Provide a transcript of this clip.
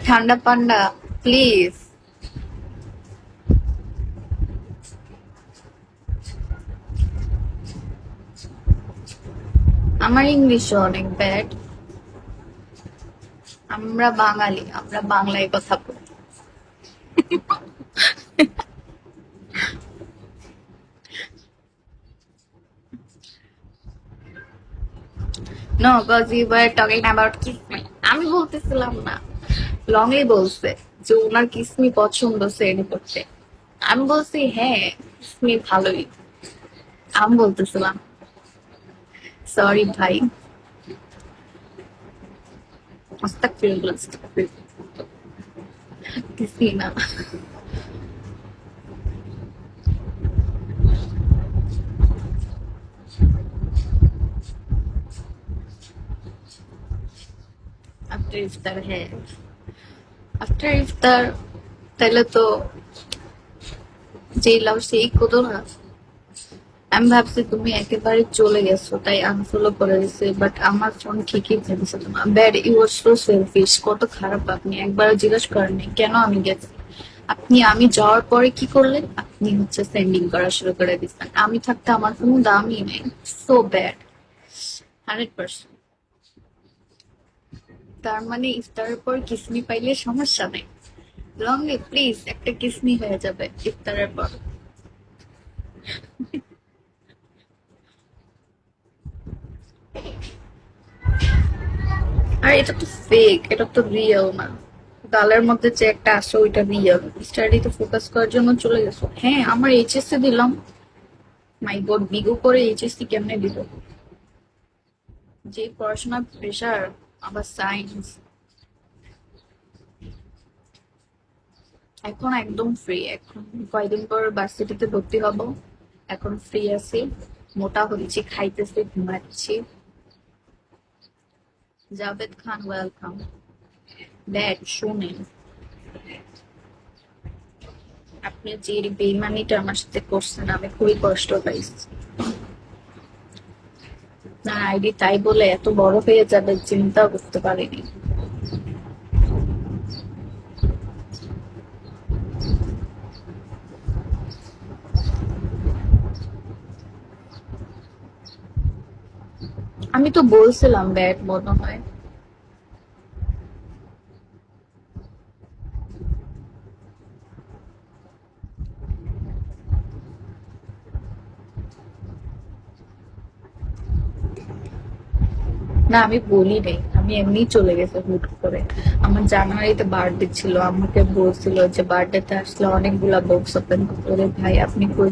ঠান্ডা পান্ডা, প্লিজ। আমার ইংলিশও অনেক ব্যাড। আমরা বাঙালি, আমরা বাংলায় কথা বলি। No, cause you were talking about kiss me. আমি বলতেছিলাম না, লংলি বলছে যে ওনার কিসমি পছন্দ সেন্ড করতে। আমি বলছি হ্যাঁ, কিসমি ভালোই। আমি বলতেছিলাম সরি ভাই। আস্তাগফিরুল্লাহ, আস্তাগফিরুল্লাহ। কিসমি না। আফটার ইফতার, হ্যাঁ আফটার ইফতার। তাহলে তো যেই লাভ সেই কত না। আমি ভাবছি তুমি একেবারে চলে গেছো তাই আনফলো করে দিছে, বাট আমার ফোন ঠিকই ধরেছে। তোমার bad, you are so selfish. কত খারাপ আপনি, একবার জিজ্ঞেস করেননি কেন আমি গেছি। আপনি আমি যাওয়ার পরে কি করলেন, আপনি হচ্ছে সেন্ডিং করা শুরু করে দিচ্ছেন। আমি থাকতে আমার কোনো দামই নেই। So bad, 100%। তার মানে ইফতারের পর কিসমি পাইলে সমস্যা নেই। লংলি প্লিজ একটা কিসমি হয়ে যাবে ইফতারের পর। আর এটা তো ফেক, এটা তো রিয়েল না। গালের মধ্যে যে একটা আসে ওইটা রিয়েল। স্টাডিতে ফোকাস করার জন্য চলে গেছো। হ্যাঁ আমার এইচএসসি দিলাম। মাই গড, বিগো করে এইচএসসি কেমনে দিব। যে পড়াশোনার প্রেশার, আবার সায়েন্স। এখন একদম ফ্রি। এখন কয়দিন পর ভার্সিটিতে ভর্তি হব। এখন ফ্রি আছি, মোটা হচ্ছি, খাইতেছি, ঘুমাচ্ছি। জাভেদ খান, ওয়েলকাম ব্যাক। শুনেন, আপনি যে বেইমানিটা আমার সাথে করছেন আমি খুবই কষ্ট পাইছি। না আইডি তাই বলে এত বড় হয়ে যাবে চিন্তা করতে পারিনি। আমি তো বলছিলাম ব্যাড মনে হয়। না আমি বলি নাই, আমি এমনি চলে গেছে হুট করে। আমার জানুয়ারিতে বার্থডে ছিল, আমাকে বলছিল যে বার্থডেতে আসলে অনেকগুলা বক্স ওপেন করে। ভাই আপনি কই